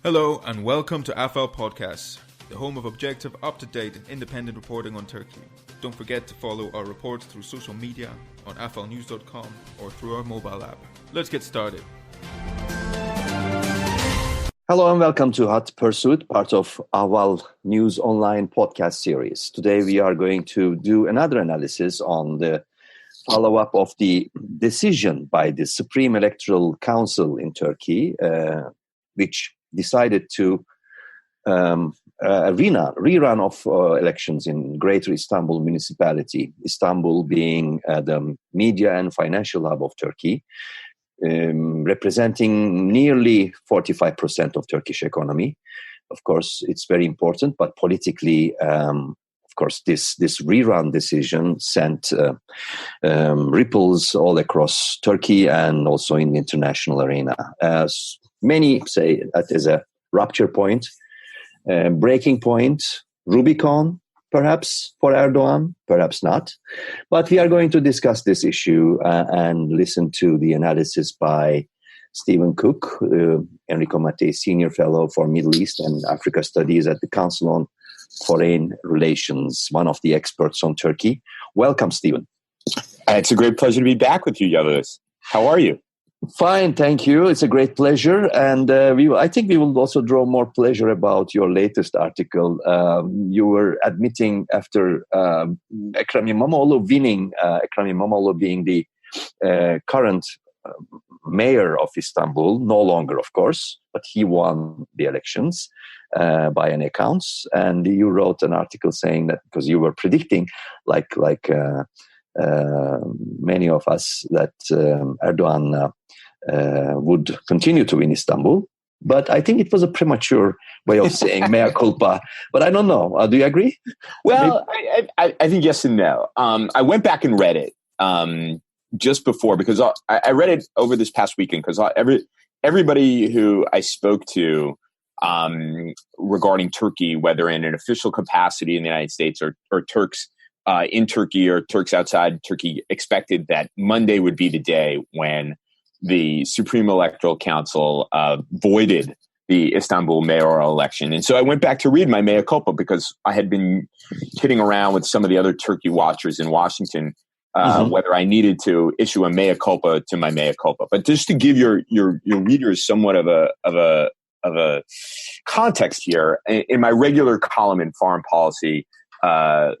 Hello and welcome to AhvalPod, the home of objective, up-to-date and independent reporting on Turkey. Don't forget to follow our reports through social media, on ahvalnews.com or through our mobile app. Let's get started. Hello and welcome to Hot Pursuit, part of Ahval News Online podcast series. Today we are going to do another analysis on the follow-up of the decision by the Supreme Electoral Council in Turkey, which decided to rerun of elections in Greater Istanbul municipality, Istanbul being the media and financial hub of Turkey, representing nearly 45% of Turkish economy. Of course, it's very important, but politically, of course, this rerun decision sent ripples all across Turkey and also in the international arena. As many say that is a rupture point, breaking point, Rubicon, perhaps for Erdogan, perhaps not. But we are going to discuss this issue and listen to the analysis by Stephen Cook, Enrico Mattei Senior Fellow for Middle East and Africa Studies at the Council on Foreign Relations, one of the experts on Turkey. Welcome, Stephen. It's a great pleasure to be back with you, Yavuz. How are you? Fine, thank you. It's a great pleasure. And I think we will also draw more pleasure about your latest article. You were admitting after Ekrem Imamoglu winning, Ekrem Imamoglu being the current mayor of Istanbul, no longer, of course, but he won the elections by any accounts. And you wrote an article saying that because you were predicting, like many of us, that Erdogan would continue to win Istanbul. But I think it was a premature way of saying mea culpa. But I don't know. Do you agree? Well, I think yes and no. I went back and read it just before because I read it over this past weekend because everybody who I spoke to regarding Turkey, whether in an official capacity in the United States or Turks in Turkey or Turks outside Turkey, expected that Monday would be the day when the Supreme Electoral Council voided the Istanbul mayoral election. And so I went back to read my mea culpa because I had been kidding around with some of the other Turkey watchers in Washington, whether I needed to issue a mea culpa to my mea culpa. But just to give your readers somewhat of a context here, in my regular column in Foreign Policy, 3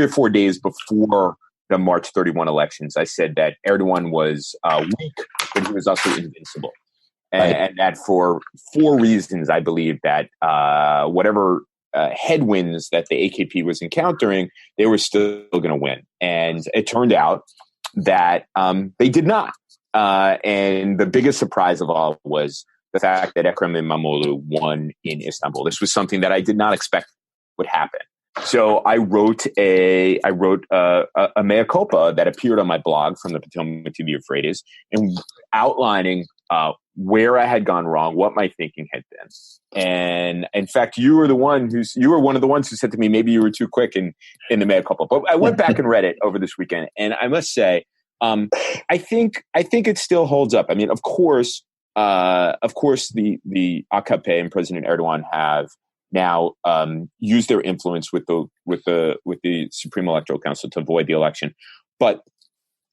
or 4 days before the March 31 elections, I said that Erdogan was weak, but he was also invincible. And that for 4 reasons, I believe that whatever headwinds that the AKP was encountering, they were still going to win. And it turned out that they did not. And the biggest surprise of all was the fact that Ekrem Imamoglu won in Istanbul. This was something that I did not expect would happen. So I wrote a mea culpa that appeared on my blog from the Potomac to the Euphrates, and outlining where I had gone wrong, what my thinking had been. And in fact, you were one of the ones who said to me, maybe you were too quick in the mea culpa. But I went back and read it over this weekend, and I must say, I think it still holds up. I mean, of course, the AKP and President Erdogan have now use their influence with the Supreme Electoral Council to void the election, but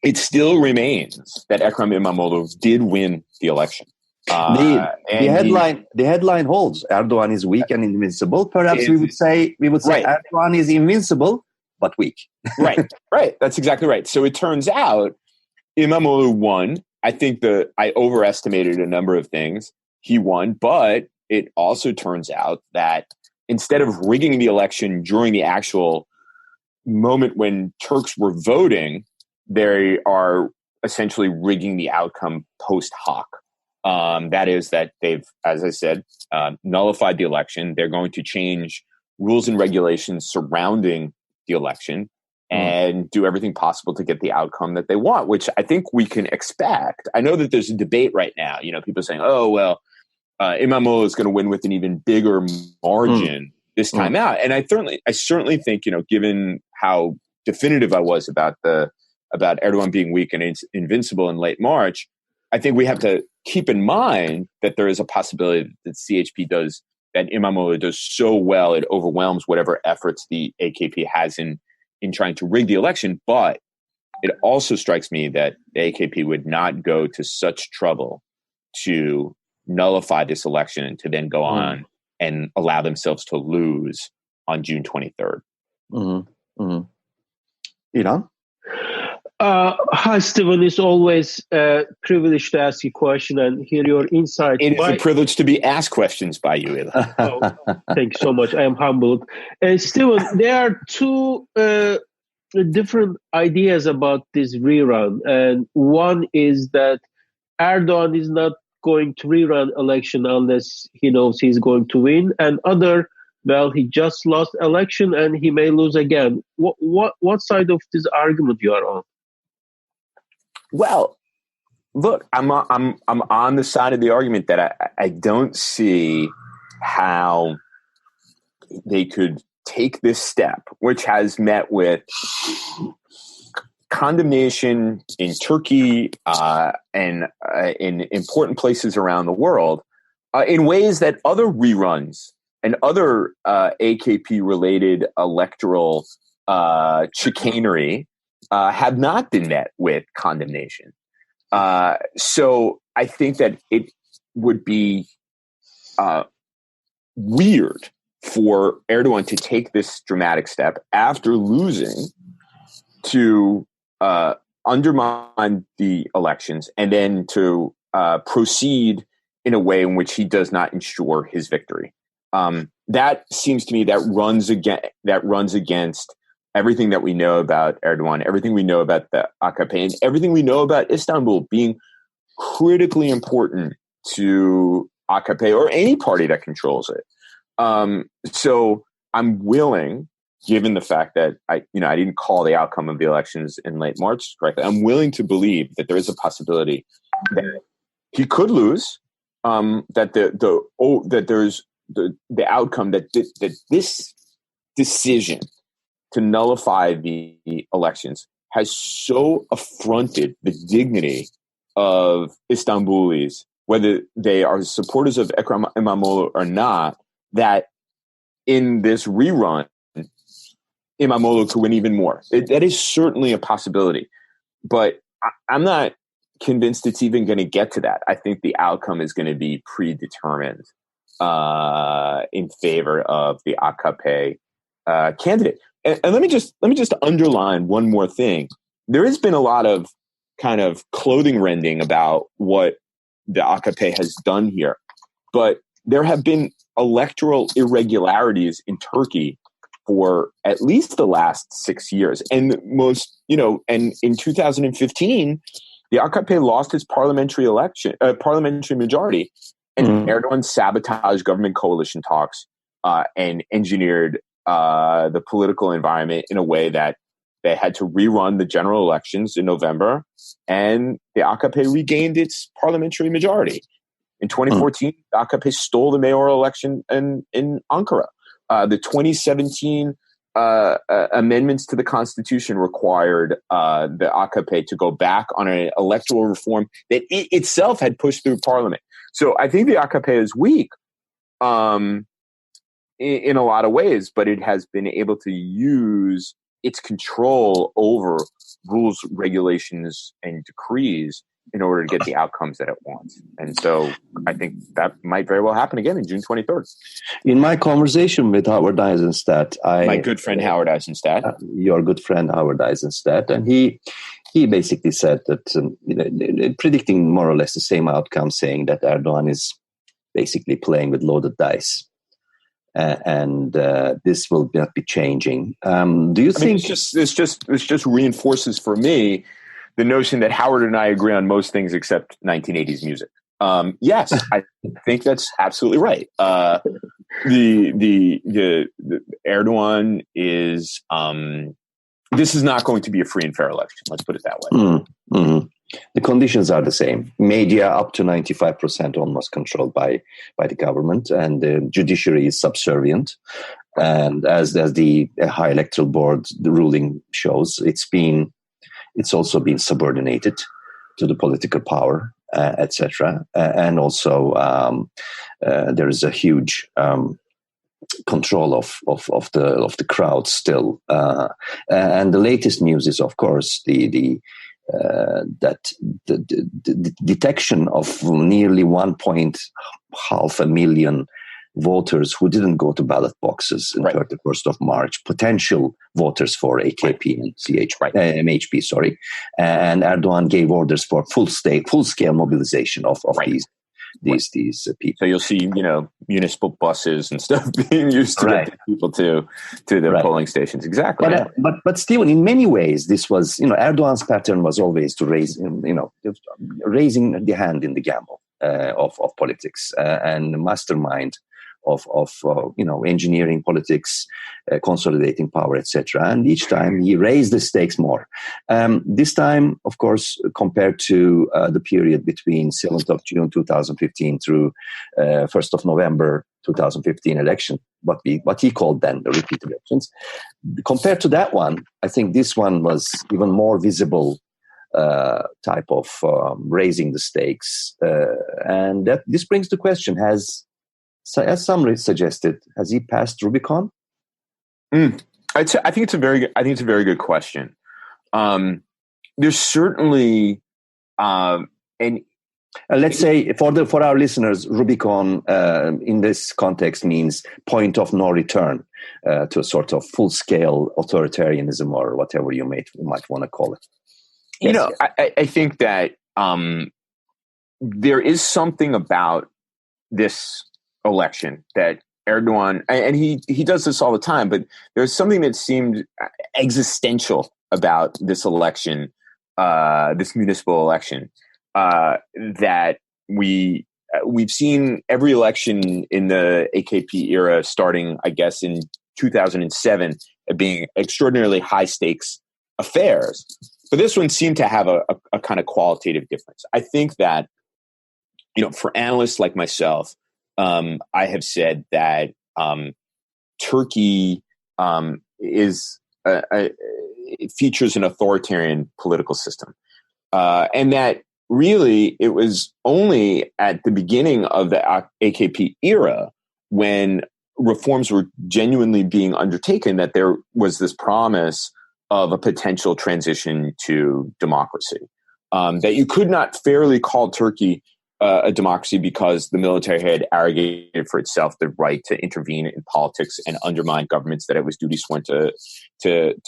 it still remains that Ekrem Imamoglu did win the election. The headline holds: Erdogan is weak and invincible. Perhaps we would say right. Erdogan is invincible but weak. right. That's exactly right. So it turns out Imamoglu won. I think I overestimated a number of things. He won, but it also turns out that instead of rigging the election during the actual moment when Turks were voting, they are essentially rigging the outcome post hoc. That is that they've, as I said, nullified the election. They're going to change rules and regulations surrounding the election and do everything possible to get the outcome that they want, which I think we can expect. I know that there's a debate right now, people saying, oh, well, Imamoglu is going to win with an even bigger margin this time out. And I certainly think, given how definitive I was about Erdogan being weak and invincible in late March, I think we have to keep in mind that there is a possibility that that Imamoglu does so well, it overwhelms whatever efforts the AKP has in trying to rig the election. But it also strikes me that the AKP would not go to such trouble to nullify this election and to then go on and allow themselves to lose on June 23rd. Iran? Hi, Stephen. It's always a privilege to ask you a question and hear your insight. It is a privilege to be asked questions by you, Ila. Thank you so much. I am humbled. Stephen, there are two different ideas about this rerun. And one is that Erdogan is not going to rerun election unless he knows he's going to win. And other, well, he just lost election and he may lose again. What side of this argument you are on? Well, look, I'm on the side of the argument that I don't see how they could take this step, which has met with condemnation in Turkey and in important places around the world, in ways that other reruns and other AKP-related electoral chicanery have not been met with condemnation. So I think that it would be weird for Erdogan to take this dramatic step after losing to undermine the elections and then to proceed in a way in which he does not ensure his victory. That seems to me that runs against everything that we know about Erdogan, everything we know about the AKP, and everything we know about Istanbul being critically important to AKP or any party that controls it. So I'm willing, given the fact that I didn't call the outcome of the elections in late March correctly, I'm willing to believe that there is a possibility that he could lose, that there's the outcome that this decision to nullify the elections has so affronted the dignity of Istanbulis, whether they are supporters of Ekrem Imamoglu or not, that in this rerun, Imamoglu could win even more. That is certainly a possibility, but I'm not convinced it's even going to get to that. I think the outcome is going to be predetermined in favor of the AKP candidate. And let me just underline one more thing. There has been a lot of kind of clothing rending about what the AKP has done here, but there have been electoral irregularities in Turkey for at least the last 6 years. And and in 2015, the AKP lost its parliamentary majority, and Erdogan sabotaged government coalition talks and engineered the political environment in a way that they had to rerun the general elections in November, and the AKP regained its parliamentary majority. In 2014, the AKP stole the mayoral election in Ankara. The 2017 amendments to the constitution required the AKP to go back on an electoral reform that it itself had pushed through parliament. So I think the AKP is weak in a lot of ways, but it has been able to use its control over rules, regulations, and decrees in order to get the outcomes that it wants. And so I think that might very well happen again in June 23rd. In my conversation with Howard Eisenstadt, my good friend Howard Eisenstadt, your good friend Howard Eisenstadt, and he basically said that predicting more or less the same outcome, saying that Erdogan is basically playing with loaded dice. And this will not be changing. Do you think this just reinforces for me the notion that Howard and I agree on most things except 1980s music? Yes, I think that's absolutely right. The Erdogan is this is not going to be a free and fair election. Let's put it that way. Mm-hmm. The conditions are the same. Media up to 95% almost controlled by the government, and the judiciary is subservient. And as the High Electoral Board, the ruling shows, it's also been subordinated to the political power. etc. And also there is a huge control of the crowd still. And the latest news is, of course, the detection of nearly 1.5 million voters who didn't go to ballot boxes on 31st of March, potential voters for AKP and MHP, sorry. And Erdogan gave orders for full-scale mobilization of these people. So you'll see, municipal buses and stuff being used to get people to the polling stations. Exactly. But Stephen, in many ways, this was, Erdogan's pattern was always to raise, raising the hand in the gamble of politics and mastermind of engineering politics, consolidating power, etc. And each time he raised the stakes more. This time, of course, compared to the period between 7th of June 2015 through 1st of November 2015 election, what he called then the repeat elections, compared to that one, I think this one was even more visible type of raising the stakes. And this brings the question, as some suggested, has he passed Rubicon? I think it's a very good question. There's certainly, and let's say for our listeners, Rubicon in this context means point of no return to a sort of full scale authoritarianism or whatever you might want to call it. Yes. I think that there is something about this election that Erdogan, and he does this all the time, but there's something that seemed existential about this election, this municipal election, that we've seen every election in the AKP era starting, I guess, in 2007 being extraordinarily high stakes affairs. But this one seemed to have a kind of qualitative difference. I think that, for analysts like myself, I have said that Turkey it features an authoritarian political system, and that really it was only at the beginning of the AKP era when reforms were genuinely being undertaken that there was this promise of a potential transition to democracy. That you could not fairly call Turkey a democracy because the military had arrogated for itself the right to intervene in politics and undermine governments that it was duty sworn to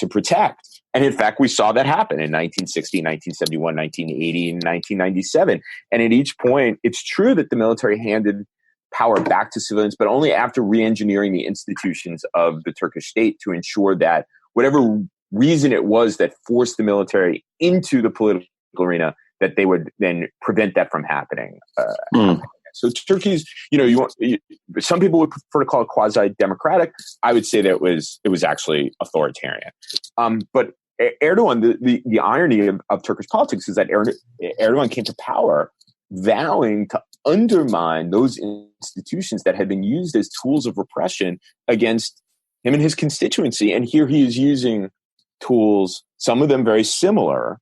protect. And in fact, we saw that happen in 1960, 1971, 1980, and 1997. And at each point, it's true that the military handed power back to civilians, but only after re-engineering the institutions of the Turkish state to ensure that whatever reason it was that forced the military into the political arena, that they would then prevent that from happening. So Turkey's, some people would prefer to call it quasi-democratic. I would say that it was actually authoritarian. But Erdogan, the irony of Turkish politics is that Erdogan came to power vowing to undermine those institutions that had been used as tools of repression against him and his constituency. And here he is using tools, some of them very similar,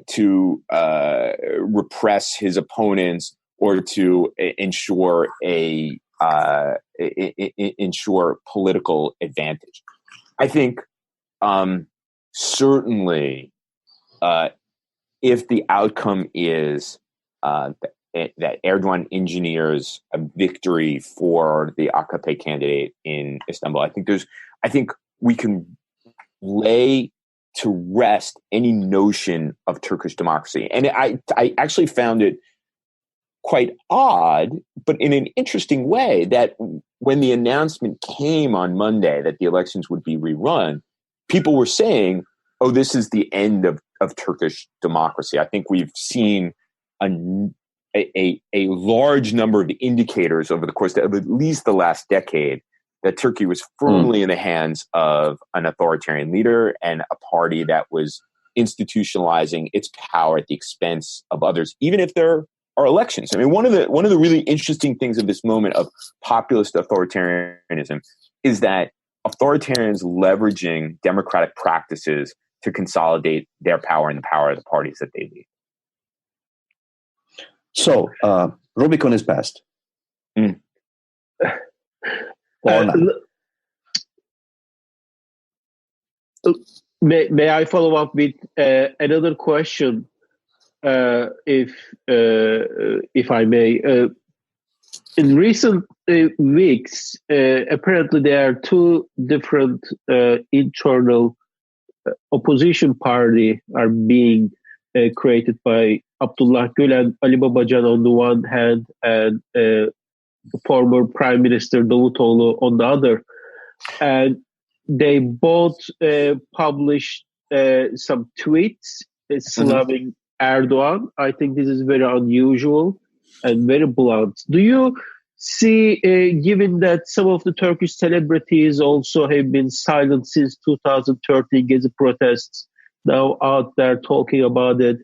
to repress his opponents or to ensure ensure political advantage. I think certainly if the outcome is that Erdogan engineers a victory for the AKP candidate in Istanbul, I think we can lay to rest any notion of Turkish democracy. And I actually found it quite odd, but in an interesting way, that when the announcement came on Monday that the elections would be rerun, people were saying, oh, this is the end of Turkish democracy. I think we've seen a large number of indicators over the course of at least the last decade that Turkey was firmly in the hands of an authoritarian leader and a party that was institutionalizing its power at the expense of others, even if there are elections. I mean, one of the really interesting things of this moment of populist authoritarianism is that authoritarians leveraging democratic practices to consolidate their power and the power of the parties that they lead. So, Rubicon is passed. May I follow up with another question, if I may? In recent weeks, apparently there are two different internal opposition party are being created by Abdullah Gül and Ali Babacan on the one hand, and former Prime Minister Davutoglu on the other. And they both published some tweets slamming Erdogan. I think this is very unusual and very blunt. Do you see, given that some of the Turkish celebrities also have been silent since 2013 Gezi protests, now out there talking about it,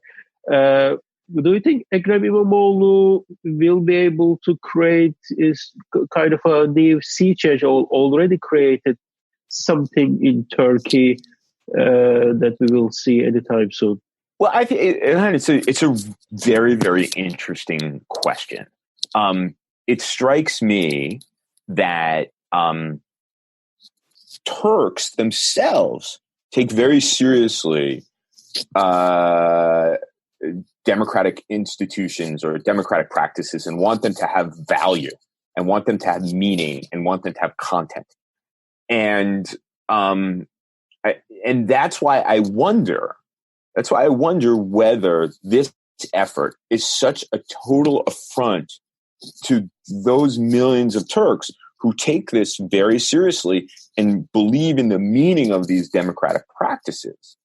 do you think Ekrem İmamoğlu will be able to create is kind of a new sea change, or already created something in Turkey that we will see anytime soon? Well, I think it's a very, very interesting question. It strikes me that Turks themselves take very seriously democratic institutions or democratic practices and want them to have value and want them to have meaning and want them to have content. And that's why I wonder whether this effort is such a total affront to those millions of Turks who take this very seriously and believe in the meaning of these democratic practices.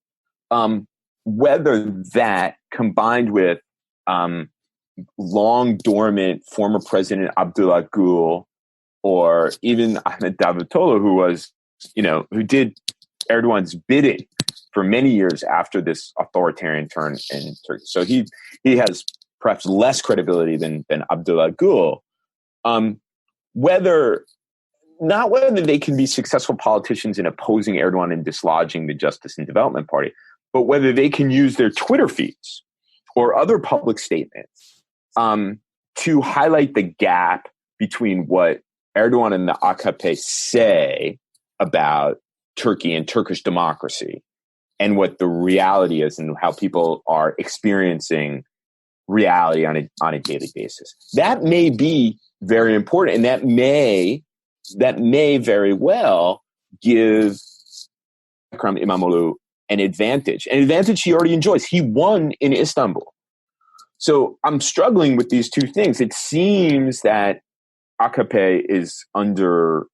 Whether that, combined with long dormant former President Abdullah Gül, or even Ahmet Davutoglu, who did Erdogan's bidding for many years after this authoritarian turn in Turkey. So he has perhaps less credibility than Abdullah Gül. Whether they can be successful politicians in opposing Erdogan and dislodging the Justice and Development Party, but whether they can use their Twitter feeds or other public statements to highlight the gap between what Erdogan and the AKP say about Turkey and Turkish democracy and what the reality is and how people are experiencing reality on a daily basis. That may be very important, and that may very well give Ekrem İmamoğlu an advantage he already enjoys. He won in Istanbul. So I'm struggling with these two things. It seems that AKP is under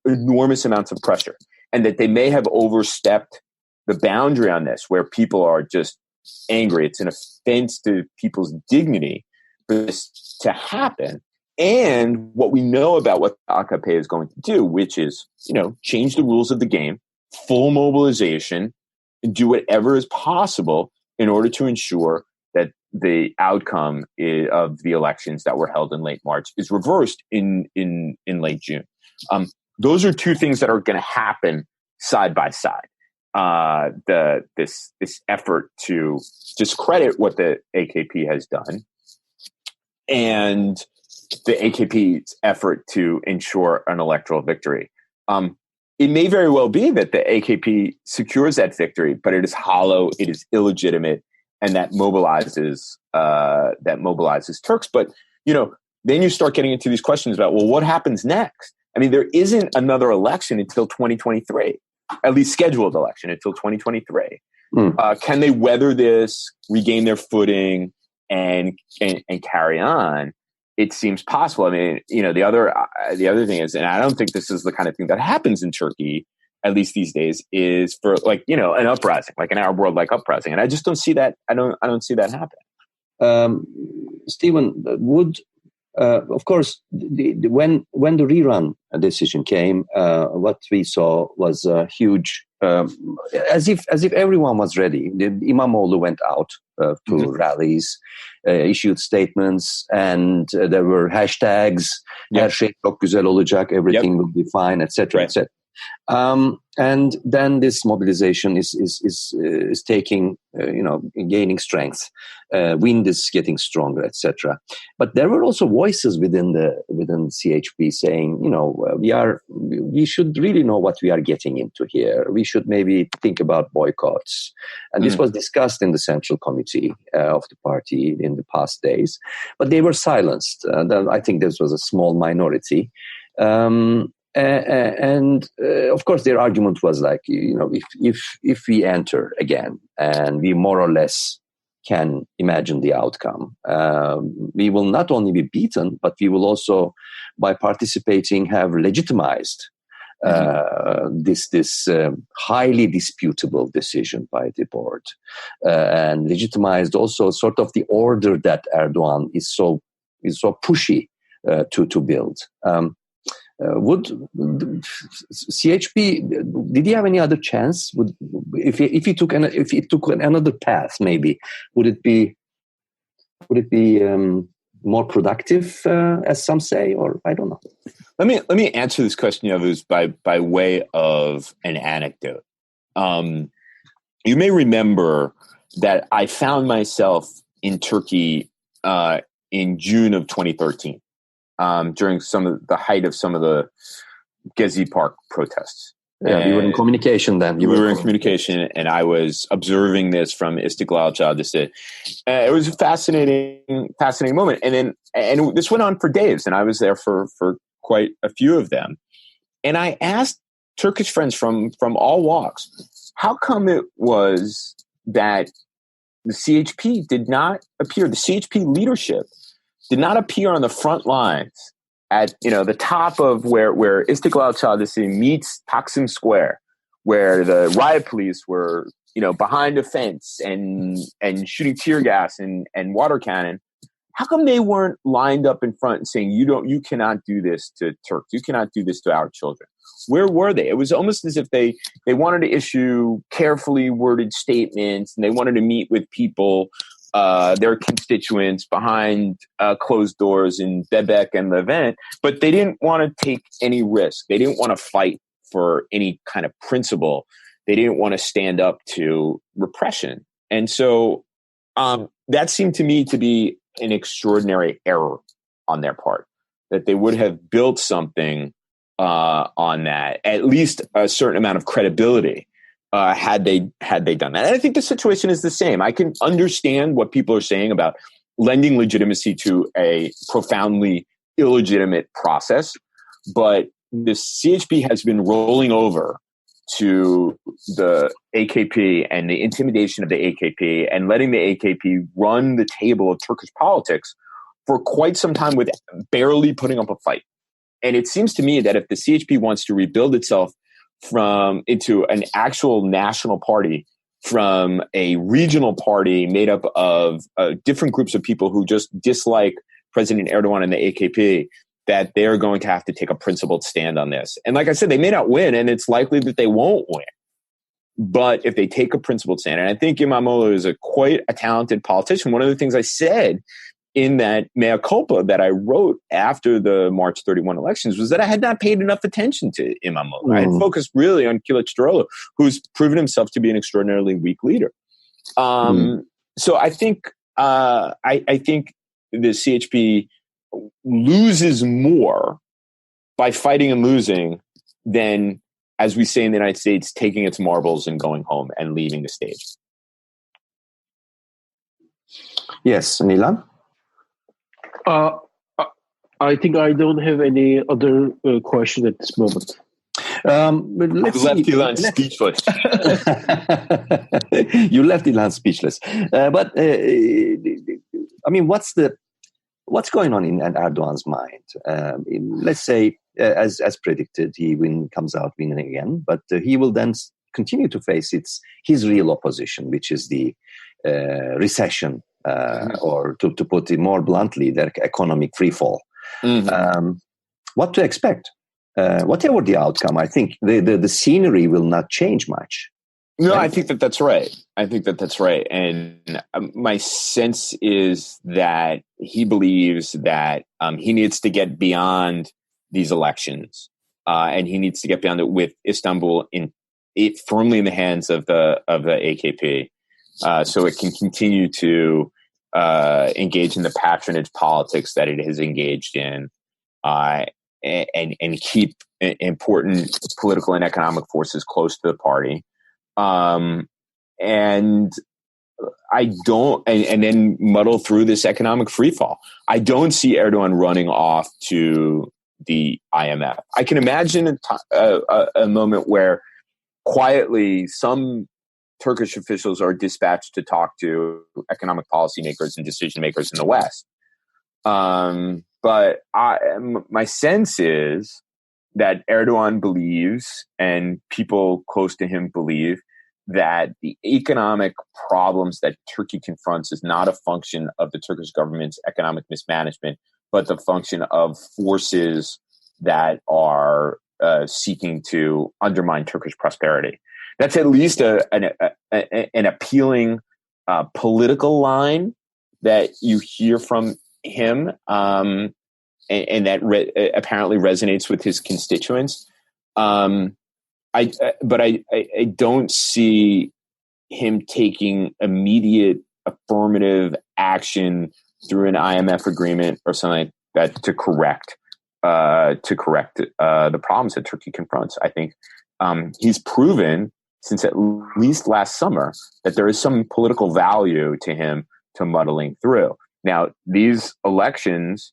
enormous amounts of pressure, and that they may have overstepped the boundary on this, where people are just angry. It's an offense to people's dignity for this to happen. And what we know about what the AKP is going to do, which is, change the rules of the game, full mobilization, and do whatever is possible in order to ensure that the outcome of the elections that were held in late March is reversed in late June. Those are two things that are going to happen side by side. This effort to discredit what the AKP has done, and the AKP's effort to ensure an electoral victory. It may very well be that the AKP secures that victory, but it is hollow, it is illegitimate, and that mobilizes Turks. But then you start getting into these questions about, well, what happens next? I mean, there isn't another election until 2023, at least scheduled election until 2023. Can they weather this, regain their footing, and carry on? It seems possible. I mean, the other thing is, and I don't think this is the kind of thing that happens in Turkey, at least these days, is for an uprising, like an Arab world-like uprising, and I just don't see that. I don't see that happen. Stephen, would of course when the rerun decision came, what we saw was a huge, as if everyone was ready. The İmamoğlu went out to rallies, issued statements, and there were hashtags. Her şey çok güzel olacak, everything will be fine, etc., etc. And then this mobilization is taking, gaining strength. Wind is getting stronger, etc. But there were also voices within CHP saying, we should really know what we are getting into here. We should maybe think about boycotts. And this was discussed in the Central Committee of the party in the past days, but they were silenced. I think this was a small minority. And of course, their argument was like, if we enter again and we more or less can imagine the outcome, we will not only be beaten, but we will also, by participating, have legitimized this highly disputable decision by the board, and legitimized also sort of the order that Erdogan is so pushy to build. Would CHP, did he have any other chance? If he took another path, maybe would it be more productive, as some say, or I don't know. Let me answer this question, Yavuz, by way of an anecdote. You may remember that I found myself in Turkey in June of 2013. During the height of some of the Gezi Park protests. Yeah, we were in communication then. We were in communication, and I was observing this from Istiklal Caddesi. It was a fascinating moment. And this went on for days, and I was there for quite a few of them. And I asked Turkish friends from all walks, how come it was that the CHP did not appear, the CHP leadership did not appear on the front lines at the top of where Istiklal Caddesi meets Taksim Square, where the riot police were behind a fence and shooting tear gas and water cannon. How come they weren't lined up in front and saying you cannot do this to Turks, you cannot do this to our children? Where were they? It was almost as if they wanted to issue carefully worded statements, and they wanted to meet with people, their constituents, behind closed doors in Bebek and Levant, but they didn't want to take any risk. They didn't want to fight for any kind of principle. They didn't want to stand up to repression. And so that seemed to me to be an extraordinary error on their part, that they would have built something on that, at least a certain amount of credibility. Had they done that. And I think the situation is the same. I can understand what people are saying about lending legitimacy to a profoundly illegitimate process, but the CHP has been rolling over to the AKP and the intimidation of the AKP and letting the AKP run the table of Turkish politics for quite some time with barely putting up a fight. And it seems to me that if the CHP wants to rebuild itself into an actual national party from a regional party made up of different groups of people who just dislike President Erdogan and the AKP, that they're going to have to take a principled stand on this. And like I said, they may not win, and it's likely that they won't win. But if they take a principled stand, and I think Imamoglu is quite a talented politician. One of the things I said in that mea culpa that I wrote after the March 31 elections was that I had not paid enough attention to Imamoglu. I had focused really on Kılıçdaroğlu, who's proven himself to be an extraordinarily weak leader. So I think I think the CHP loses more by fighting and losing than, as we say in the United States, taking its marbles and going home and leaving the stage. Yes, Milan? I think I don't have any other question at this moment. Let's left Ilan speechless. You left Ilan speechless. But I mean, what's going on in Erdogan's mind? Let's say, as predicted, he comes out winning again, but he will then continue to face his real opposition, which is the recession, or to put it more bluntly, their economic freefall. What to expect? Whatever the outcome, I think the scenery will not change much. No, right? I think that's right. And my sense is that he believes that he needs to get beyond these elections and he needs to get down with Istanbul firmly in the hands of the AKP, so it can continue to engage in the patronage politics that it has engaged in, and keep important political and economic forces close to the party. And then muddle through this economic freefall. I don't see Erdogan running off to the IMF. I can imagine a moment where quietly some Turkish officials are dispatched to talk to economic policymakers and decision makers in the West. But my sense is that Erdogan believes, and people close to him believe, that the economic problems that Turkey confronts is not a function of the Turkish government's economic mismanagement, but the function of forces that are seeking to undermine Turkish prosperity. That's at least an appealing political line that you hear from him, and that apparently resonates with his constituents. But I don't see him taking immediate affirmative action through an IMF agreement or something like that to correct the problems that Turkey confronts. I think he's proven since at least last summer that there is some political value to him to muddling through. Now, these elections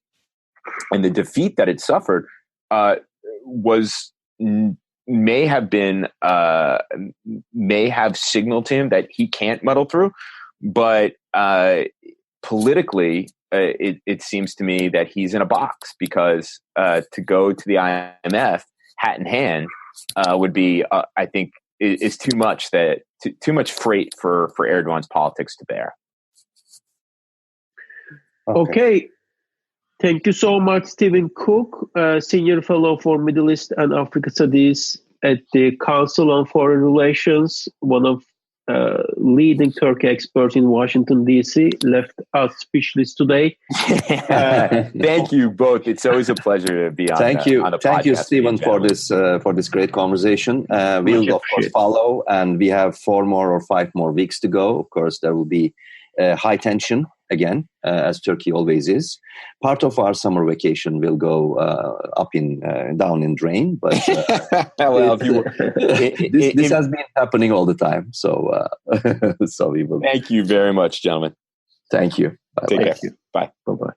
and the defeat that it suffered may have signaled to him that he can't muddle through, but politically, it seems to me that he's in a box, because to go to the IMF hat in hand would be, I think, is too much freight for Erdogan's politics to bear. Okay. Thank you so much, Stephen Cook, Senior Fellow for Middle East and Africa Studies at the Council on Foreign Relations, one of leading Turkey experts in Washington, D.C., left out speechless today. Thank you both. It's always a pleasure to be on the podcast. Thank you, Stephen, for this great conversation. We'll, of course, follow, and we have 4 more or 5 more weeks to go. Of course, there will be high tension again, as Turkey always is. Part of our summer vacation will go down in drain, but this has been happening all the time. So, so we will. Thank you very much, gentlemen. Thank you. Take care. Bye. Bye-bye.